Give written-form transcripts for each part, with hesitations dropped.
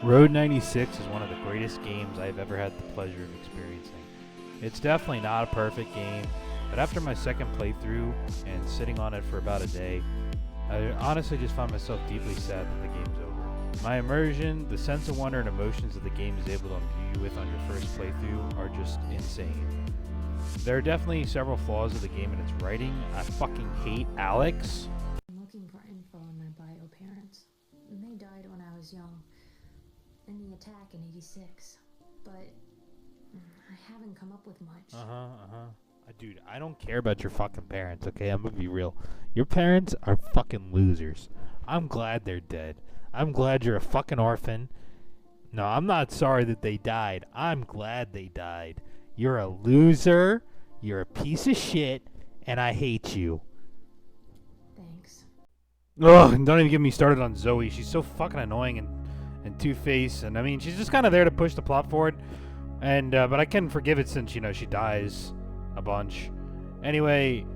Road 96 is one of the greatest games I've ever had the pleasure of experiencing. It's definitely not a perfect game, but after my second playthrough and sitting on it for about a day, I honestly just found myself deeply sad that the game's over. My immersion, the sense of wonder and emotions that the game is able to imbue you with on your first playthrough are just insane. There are definitely several flaws of the game in its writing. I fucking hate Alex. I'm looking for info on my bio parents. They died when I was young, in the attack in '86, but I haven't come up with much. Dude, I don't care about your fucking parents, okay? I'm gonna be real. Your parents are fucking losers. I'm glad they're dead. I'm glad you're a fucking orphan. No, I'm not sorry that they died. I'm glad they died. You're a loser. You're a piece of shit, and I hate you. Thanks. Ugh, and don't even get me started on Zoe. She's so fucking annoying and two-faced, and I mean, she's just kind of there to push the plot forward. And but I can forgive it since she dies a bunch. Anyway,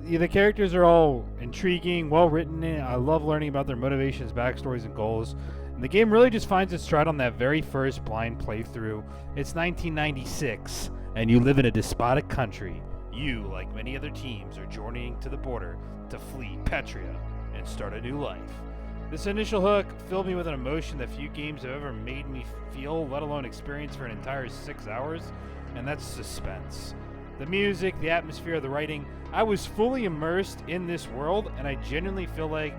the characters are all intriguing, well written. I love learning about their motivations, backstories, and goals. And the game really just finds its stride on that very first blind playthrough. It's 1996, and you live in a despotic country. You, like many other teams, are journeying to the border to flee Petria and start a new life. This initial hook filled me with an emotion that few games have ever made me feel, let alone experience for an entire 6 hours, and that's suspense. The music, the atmosphere, the writing, I was fully immersed in this world, and I genuinely felt like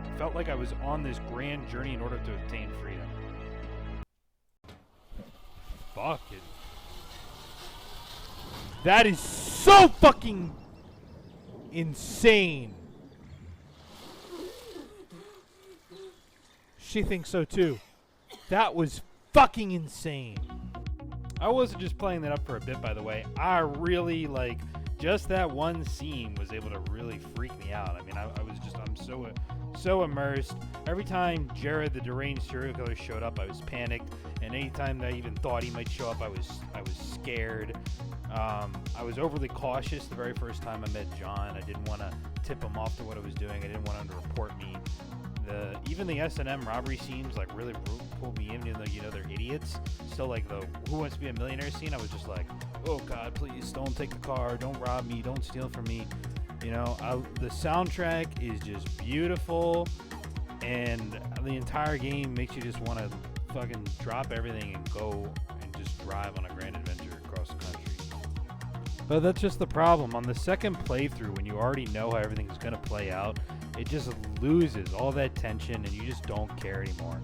I was on this grand journey in order to obtain freedom. Fucking. That is so fucking insane. She thinks so too. That was fucking insane. I wasn't just playing that up for a bit, by the way. I really, just that one scene was able to really freak me out. I mean, I'm so immersed. Every time Jared, the deranged serial killer, showed up, I was panicked. And anytime I even thought he might show up, I was scared. I was overly cautious the very first time I met John. I didn't want to tip him off to what I was doing. I didn't want him to report me. Even the S&M robbery scenes really pulled me in, even though they're idiots. Still, the Who Wants to Be a Millionaire scene, I was just like, oh god, please don't take the car, don't rob me, don't steal from me. The soundtrack is just beautiful, and the entire game makes you just want to fucking drop everything and go and just drive on a grand adventure across the country. But that's just the problem. On the second playthrough, when you already know how everything's going to play out, it just loses all that tension and you just don't care anymore.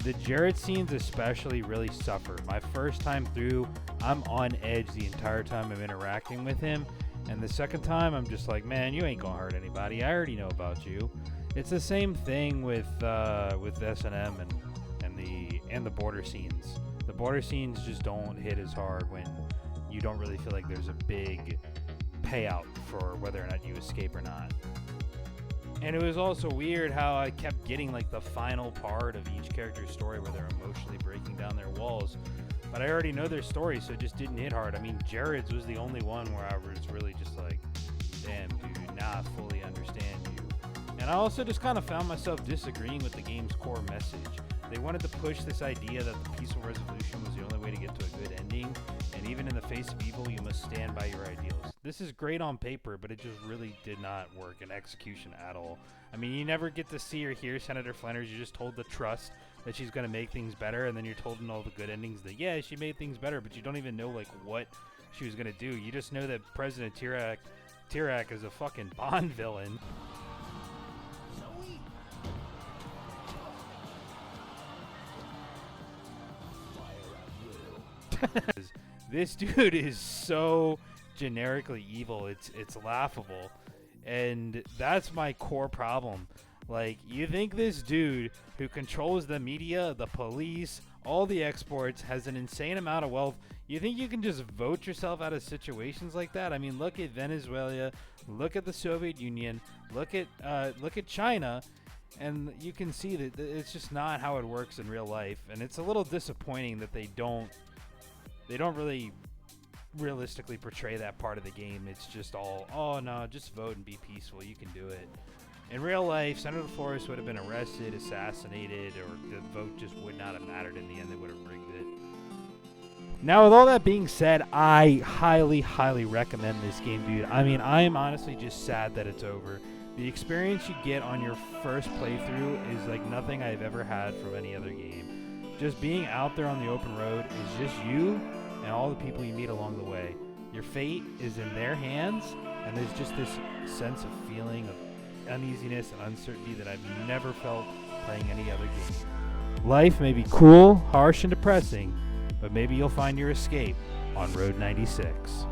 The Jared scenes especially really suffer. My first time through, I'm on edge the entire time I'm interacting with him. And the second time, I'm just like, man, you ain't gonna hurt anybody. I already know about you. It's the same thing with S&M and the border scenes. The border scenes just don't hit as hard when you don't really feel like there's a big payout for whether or not you escape or not. And it was also weird how I kept getting the final part of each character's story where they're emotionally breaking down their walls. But I already know their story, so it just didn't hit hard. I mean, Jared's was the only one where I was really just like, damn, dude, now I fully understand you. And I also just kind of found myself disagreeing with the game's core message. They wanted to push this idea that the peaceful resolution was the only way to get to a good ending, and even in the face of evil, you must stand by your ideals. This is great on paper, but it just really did not work in execution at all. I mean, you never get to see or hear Senator Flanders. You're just told to trust that she's going to make things better, and then you're told in all the good endings that, yeah, she made things better, but you don't even know, what she was going to do. You just know that President Tirak is a fucking Bond villain. This dude is so generically evil, it's laughable, and that's my core problem. You think this dude who controls the media, the police, all the exports, has an insane amount of wealth, you think you can just vote yourself out of situations like that? I mean, look at Venezuela, look at the Soviet Union, look at China, and you can see that it's just not how it works in real life. And it's a little disappointing that they don't really realistically portray that part of the game. It's just all, oh no, just vote and be peaceful, you can do it. In real life, Senator Forrest would have been arrested, assassinated, or the vote just would not have mattered in the end. They would have rigged it. Now, with all that being said, I highly, highly recommend this game, dude. I mean, I am honestly just sad that it's over. The experience you get on your first playthrough is like nothing I've ever had from any other game. Just being out there on the open road is just you and all the people you meet along the way. Your fate is in their hands, and there's just this sense of feeling of uneasiness and uncertainty that I've never felt playing any other game. Life may be cruel, harsh, and depressing, but maybe you'll find your escape on Road 96.